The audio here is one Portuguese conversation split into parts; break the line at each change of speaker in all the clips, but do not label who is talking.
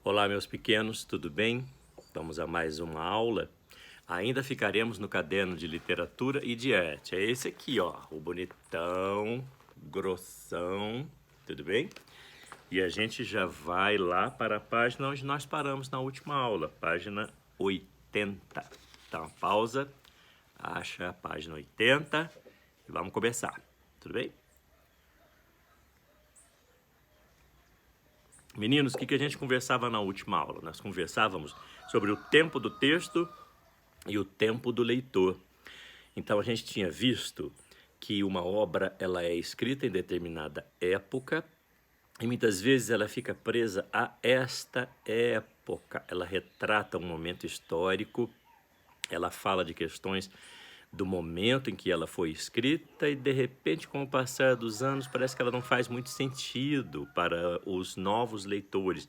Olá, meus pequenos, tudo bem? Vamos a mais uma aula. Ainda ficaremos no caderno de literatura e de arte. É esse aqui, ó, o bonitão, grossão, tudo bem? E a gente já vai lá para a página onde nós paramos na última aula, página 80. Então, pausa, acha a página 80 e vamos começar, tudo bem? Meninos, o que a gente conversava na última aula? Nós conversávamos sobre o tempo do texto e o tempo do leitor. Então a gente tinha visto que uma obra ela é escrita em determinada época e muitas vezes ela fica presa a esta época. Ela retrata um momento histórico, ela fala de questões do momento em que ela foi escrita e de repente, com o passar dos anos, parece que ela não faz muito sentido para os novos leitores.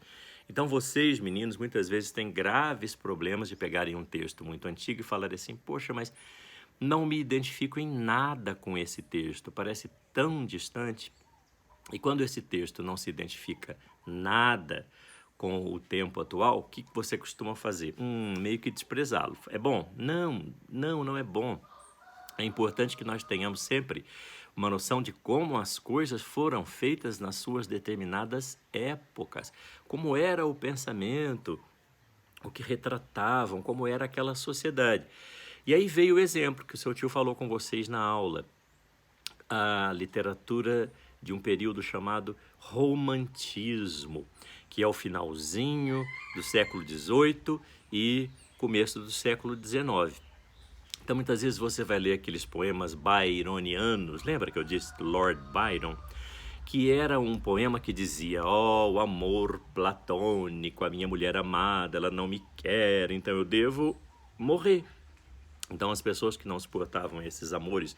Então vocês, meninos, muitas vezes têm graves problemas de pegarem um texto muito antigo e falarem assim, poxa, mas não me identifico em nada com esse texto, parece tão distante. E quando esse texto não se identifica nada com o tempo atual, o que você costuma fazer? Meio que desprezá-lo. É bom? Não é bom. É importante que nós tenhamos sempre uma noção de como as coisas foram feitas nas suas determinadas épocas, como era o pensamento, o que retratavam, como era aquela sociedade. E aí veio o exemplo que o seu tio falou com vocês na aula, a literatura de um período chamado Romantismo, que é o finalzinho do século XVIII e começo do século XIX. Então, muitas vezes você vai ler aqueles poemas byronianos, lembra que eu disse Lord Byron? Que era um poema que dizia, o amor platônico, a minha mulher amada, ela não me quer, então eu devo morrer. Então, as pessoas que não suportavam esses amores,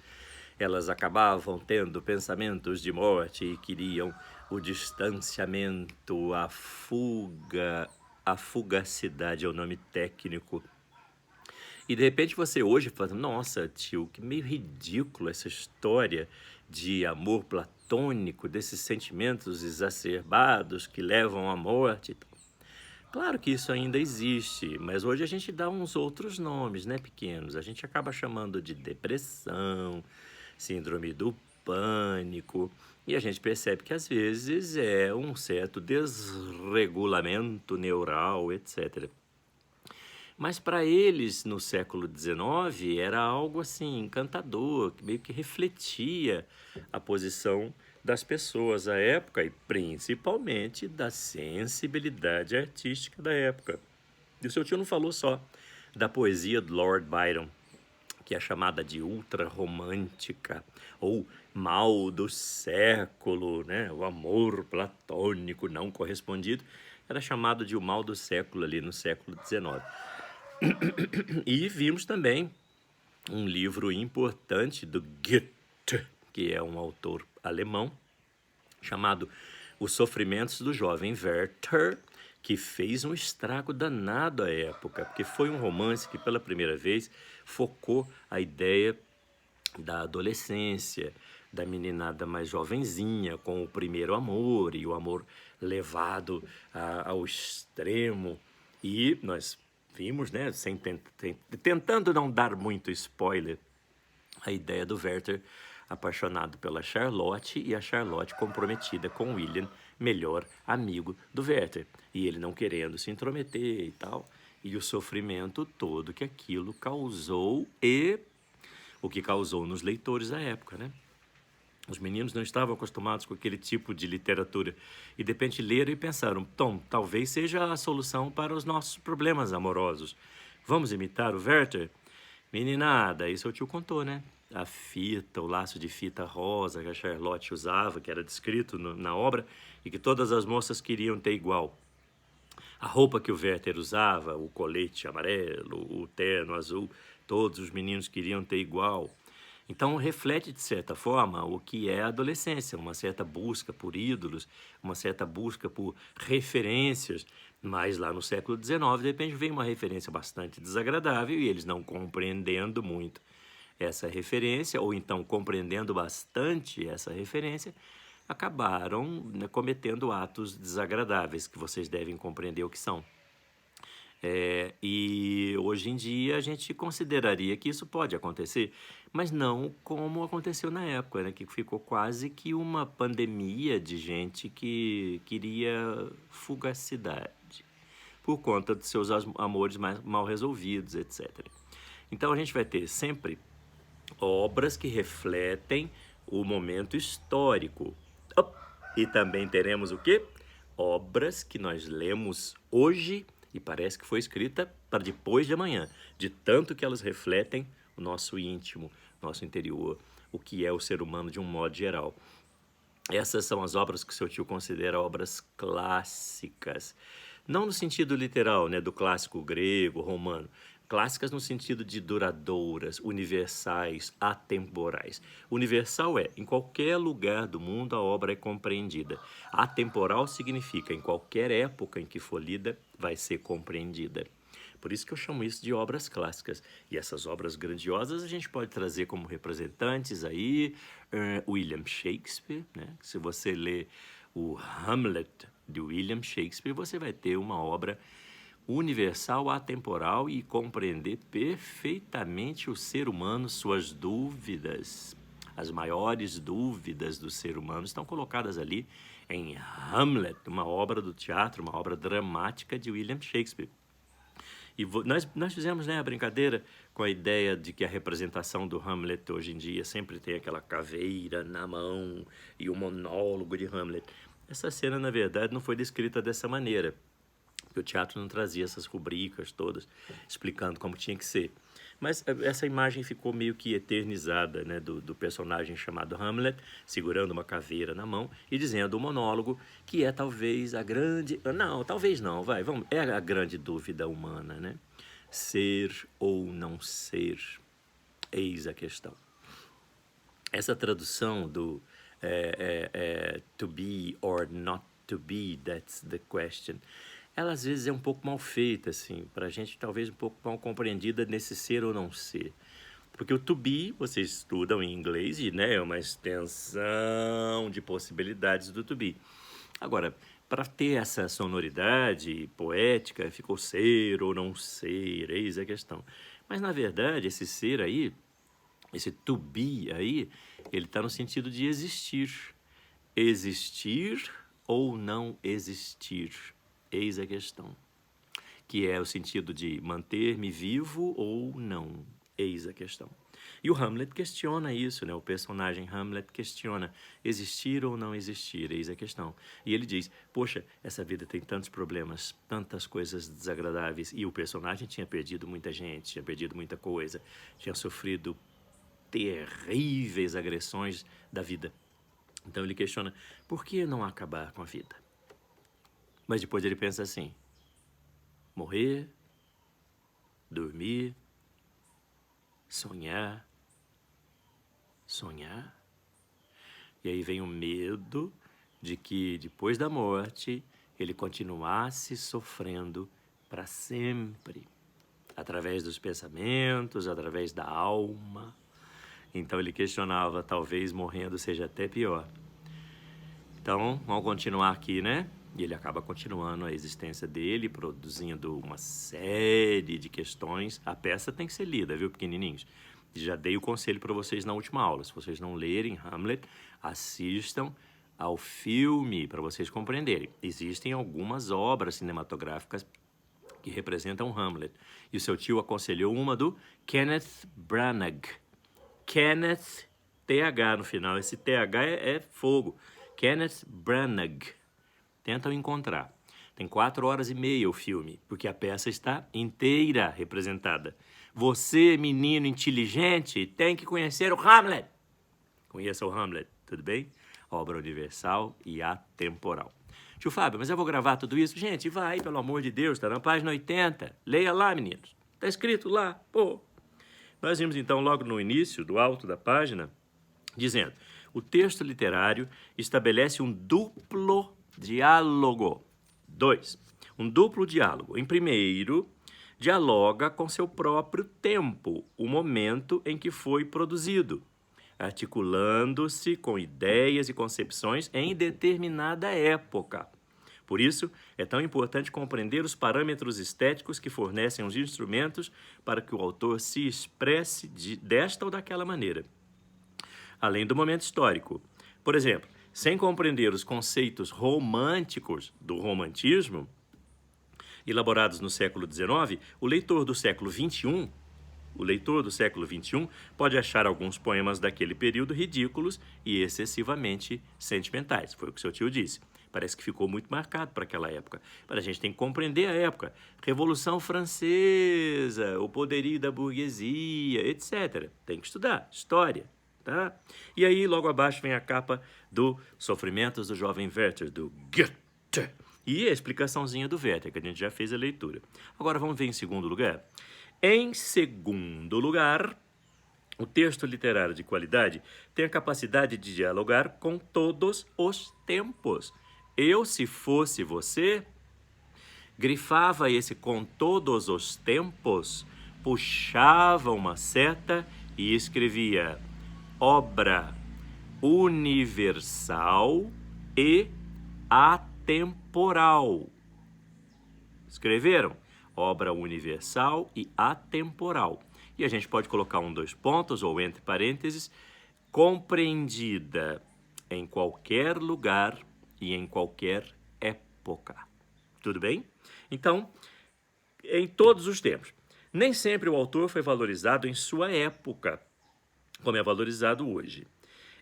elas acabavam tendo pensamentos de morte e queriam o distanciamento, a fuga, a fugacidade é o nome técnico. E de repente você hoje fala, nossa tio, que meio ridículo essa história de amor platônico, desses sentimentos exacerbados que levam à morte. Claro que isso ainda existe, mas hoje a gente dá uns outros nomes, né, pequenos? A gente acaba chamando de depressão, síndrome do pânico, e a gente percebe que às vezes é um certo desregulamento neural, etc. Mas para eles, no século XIX, era algo assim encantador, que meio que refletia a posição das pessoas à época e principalmente da sensibilidade artística da época. E o seu tio não falou só da poesia do Lord Byron, que é chamada de ultra-romântica, ou mal do século, né? O amor platônico não correspondido, era chamado de o mal do século ali no século XIX. E vimos também um livro importante do Goethe, que é um autor alemão, chamado Os Sofrimentos do Jovem Werther, que fez um estrago danado à época, porque foi um romance que pela primeira vez focou a ideia da adolescência, da meninada mais jovenzinha, com o primeiro amor e o amor levado ao extremo. E nós vimos, né, tentando não dar muito spoiler, a ideia do Werther apaixonado pela Charlotte e a Charlotte comprometida com William, melhor amigo do Werther. E ele não querendo se intrometer e tal, e o sofrimento todo que aquilo causou e o que causou nos leitores da época, né? Os meninos não estavam acostumados com aquele tipo de literatura e de repente leram e pensaram, Tom, talvez seja a solução para os nossos problemas amorosos. Vamos imitar o Werther? Meninada, isso o tio contou, né? A fita, o laço de fita rosa que a Charlotte usava, que era descrito na obra, e que todas as moças queriam ter igual. A roupa que o Werther usava, o colete amarelo, o terno azul, todos os meninos queriam ter igual. Então reflete, de certa forma, o que é a adolescência, uma certa busca por ídolos, uma certa busca por referências, mas lá no século XIX, de repente, vem uma referência bastante desagradável e eles não compreendendo muito essa referência, ou então compreendendo bastante essa referência, acabaram, né, cometendo atos desagradáveis, que vocês devem compreender o que são. E hoje em dia a gente consideraria que isso pode acontecer, mas não como aconteceu na época, né? Que ficou quase que uma pandemia de gente que queria fugacidade por conta de seus amores mais mal resolvidos, etc. Então a gente vai ter sempre obras que refletem o momento histórico. E também teremos o quê? Obras que nós lemos hoje e parece que foi escrita para depois de amanhã, de tanto que elas refletem o nosso íntimo, nosso interior, o que é o ser humano de um modo geral. Essas são as obras que seu tio considera obras clássicas. Não no sentido literal, né, do clássico grego, romano. Clássicas no sentido de duradouras, universais, atemporais. Universal é, em qualquer lugar do mundo a obra é compreendida. Atemporal significa, em qualquer época em que for lida, vai ser compreendida. Por isso que eu chamo isso de obras clássicas. E essas obras grandiosas a gente pode trazer como representantes aí William Shakespeare, né? Se você lê o Hamlet de William Shakespeare, você vai ter uma obra universal, atemporal e compreender perfeitamente o ser humano, suas dúvidas. As maiores dúvidas do ser humano estão colocadas ali em Hamlet, uma obra do teatro, uma obra dramática de William Shakespeare. E nós fizemos, né, a brincadeira com a ideia de que a representação do Hamlet hoje em dia sempre tem aquela caveira na mão e o monólogo de Hamlet. Essa cena, na verdade, não foi descrita dessa maneira, porque o teatro não trazia essas rubricas todas explicando como tinha que ser. Mas essa imagem ficou meio que eternizada, né, do personagem chamado Hamlet, segurando uma caveira na mão e dizendo um monólogo que é talvez a grande... Não, talvez não, vamos, é a grande dúvida humana, né? Ser ou não ser, eis a questão. Essa tradução do to be or not to be, that's the question, ela às vezes é um pouco mal feita, assim, para a gente talvez um pouco mal compreendida nesse ser ou não ser. Porque o to be, vocês estudam em inglês e, né, é uma extensão de possibilidades do to be. Agora, para ter essa sonoridade poética, ficou ser ou não ser, eis a questão. Mas, na verdade, esse ser aí, esse to be aí, ele está no sentido de existir. Existir ou não existir. Eis a questão, que é o sentido de manter-me vivo ou não, eis a questão. E o Hamlet questiona isso, né? O personagem Hamlet questiona existir ou não existir, eis a questão. E ele diz, poxa, essa vida tem tantos problemas, tantas coisas desagradáveis, e o personagem tinha perdido muita gente, tinha perdido muita coisa, tinha sofrido terríveis agressões da vida. Então ele questiona, por que não acabar com a vida? Mas depois ele pensa assim, morrer, dormir, sonhar, sonhar. E aí vem o medo de que depois da morte ele continuasse sofrendo para sempre, através dos pensamentos, através da alma. Então ele questionava, talvez morrendo seja até pior. Então, vamos continuar aqui, né? E ele acaba continuando a existência dele, produzindo uma série de questões. A peça tem que ser lida, viu, pequenininhos? Já dei o conselho para vocês na última aula. Se vocês não lerem Hamlet, assistam ao filme para vocês compreenderem. Existem algumas obras cinematográficas que representam Hamlet. E o seu tio aconselhou uma do Kenneth Branagh. Kenneth, TH no final. Esse TH é fogo. Kenneth Branagh. Tentam encontrar. Tem 4 horas e meia o filme, porque a peça está inteira representada. Você, menino inteligente, tem que conhecer o Hamlet. Conheça o Hamlet, tudo bem? Obra universal e atemporal. Tio Fábio, mas eu vou gravar tudo isso? Gente, vai, pelo amor de Deus, está na página 80. Leia lá, meninos. Está escrito lá, pô. Nós vimos, então, logo no início, do alto da página, dizendo, o texto literário estabelece um duplo diálogo. 2. Um duplo diálogo. Em primeiro, dialoga com seu próprio tempo, o momento em que foi produzido. articulando-se com ideias e concepções em determinada época. Por isso, é tão importante compreender os parâmetros estéticos que fornecem os instrumentos para que o autor se expresse desta ou daquela maneira. Além do momento histórico. Por exemplo, sem compreender os conceitos românticos do romantismo, elaborados no século XIX, o leitor do século XXI pode achar alguns poemas daquele período ridículos e excessivamente sentimentais. Foi o que seu tio disse. Parece que ficou muito marcado para aquela época. Mas a gente tem que compreender a época. Revolução Francesa, o poderio da burguesia, etc. Tem que estudar história. Tá? E aí, logo abaixo, vem a capa do Sofrimentos do Jovem Werther, do Goethe. E a explicaçãozinha do Werther, que a gente já fez a leitura. Agora vamos ver em segundo lugar. Em segundo lugar, o texto literário de qualidade tem a capacidade de dialogar com todos os tempos. Eu, se fosse você, grifava esse com todos os tempos, puxava uma seta e escrevia obra universal e atemporal. Escreveram? Obra universal e atemporal. E a gente pode colocar 2 pontos ou entre parênteses, compreendida em qualquer lugar e em qualquer época. Tudo bem? Então, em todos os tempos. Nem sempre o autor foi valorizado em sua época, como é valorizado hoje.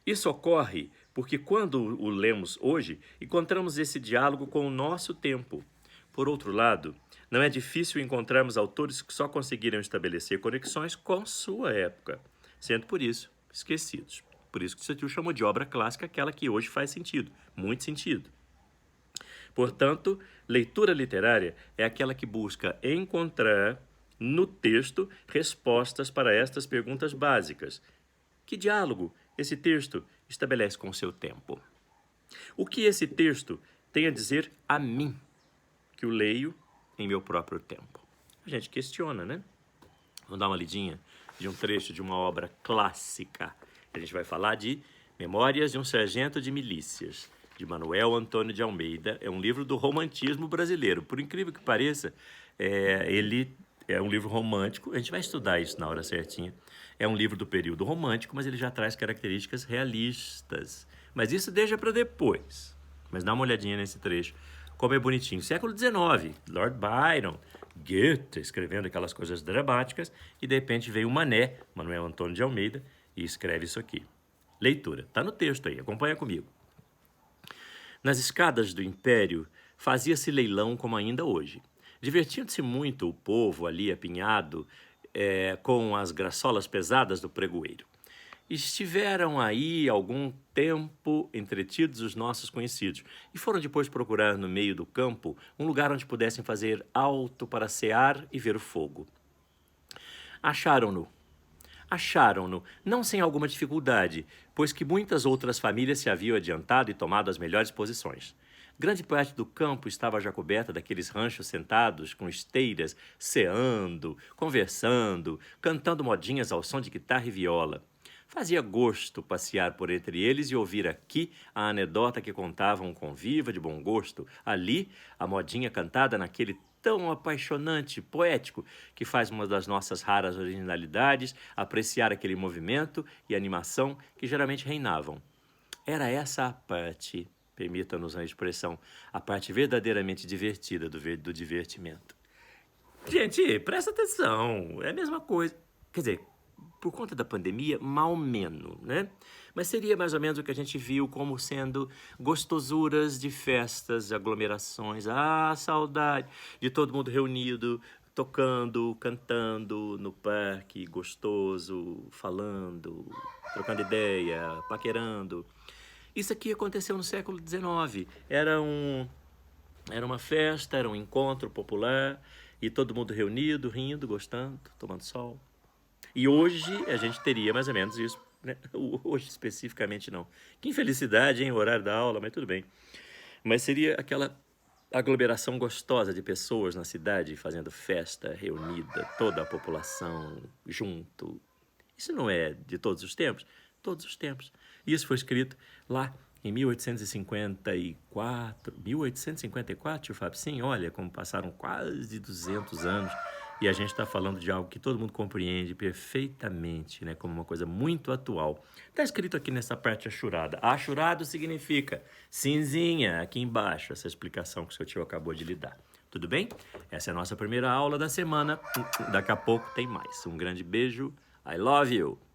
Isso ocorre porque quando o lemos hoje, encontramos esse diálogo com o nosso tempo. Por outro lado, não é difícil encontrarmos autores que só conseguiram estabelecer conexões com sua época, sendo por isso esquecidos. Por isso que o seu tio chamou de obra clássica aquela que hoje faz sentido, muito sentido. Portanto, leitura literária é aquela que busca encontrar no texto respostas para estas perguntas básicas. Que diálogo esse texto estabelece com o seu tempo? O que esse texto tem a dizer a mim, que o leio em meu próprio tempo? A gente questiona, né? Vamos dar uma lidinha de um trecho de uma obra clássica. A gente vai falar de Memórias de um Sargento de Milícias, de Manuel Antônio de Almeida. É um livro do romantismo brasileiro. Por incrível que pareça, ele é um livro romântico. A gente vai estudar isso na hora certinha. É um livro do período romântico, mas ele já traz características realistas. Mas isso deixa para depois. Mas dá uma olhadinha nesse trecho. Como é bonitinho. Século XIX, Lord Byron, Goethe, escrevendo aquelas coisas dramáticas, e de repente veio o Mané, Manuel Antônio de Almeida, e escreve isso aqui. Leitura. Está no texto aí, acompanha comigo. Nas escadas do Império, fazia-se leilão como ainda hoje. Divertindo-se muito o povo ali apinhado com as graçolas pesadas do pregoeiro. Estiveram aí algum tempo entretidos os nossos conhecidos e foram depois procurar no meio do campo um lugar onde pudessem fazer alto para cear e ver o fogo. Acharam-no, não sem alguma dificuldade, pois que muitas outras famílias se haviam adiantado e tomado as melhores posições. Grande parte do campo estava já coberta daqueles ranchos sentados com esteiras, ceando, conversando, cantando modinhas ao som de guitarra e viola. Fazia gosto passear por entre eles e ouvir aqui a anedota que contava um conviva de bom gosto, ali a modinha cantada naquele tão apaixonante, poético, que faz uma das nossas raras originalidades apreciar aquele movimento e animação que geralmente reinavam. Era essa a parte, permita-nos a expressão, a parte verdadeiramente divertida do divertimento. Gente, presta atenção, é a mesma coisa. Quer dizer, por conta da pandemia, mal menos, né? Mas seria mais ou menos o que a gente viu como sendo gostosuras de festas, aglomerações. Ah, saudade de todo mundo reunido, tocando, cantando no parque, gostoso, falando, trocando ideia, paquerando. Isso aqui aconteceu no século XIX. Era uma festa, era um encontro popular, e todo mundo reunido, rindo, gostando, tomando sol. E hoje a gente teria mais ou menos isso, né? Hoje especificamente não. Que infelicidade, hein, o horário da aula, mas tudo bem. Mas seria aquela aglomeração gostosa de pessoas na cidade fazendo festa, reunida, toda a população junto. Isso não é de todos os tempos? todos os tempos. Isso foi escrito lá em 1854, tio Fábio? Sim, olha como passaram quase 200 anos e a gente está falando de algo que todo mundo compreende perfeitamente, né? Como uma coisa muito atual. Está escrito aqui nessa parte achurada. Achurado significa cinzinha, aqui embaixo, essa explicação que o seu tio acabou de lhe dar. Tudo bem? Essa é a nossa primeira aula da semana. Daqui a pouco tem mais. Um grande beijo. I love you!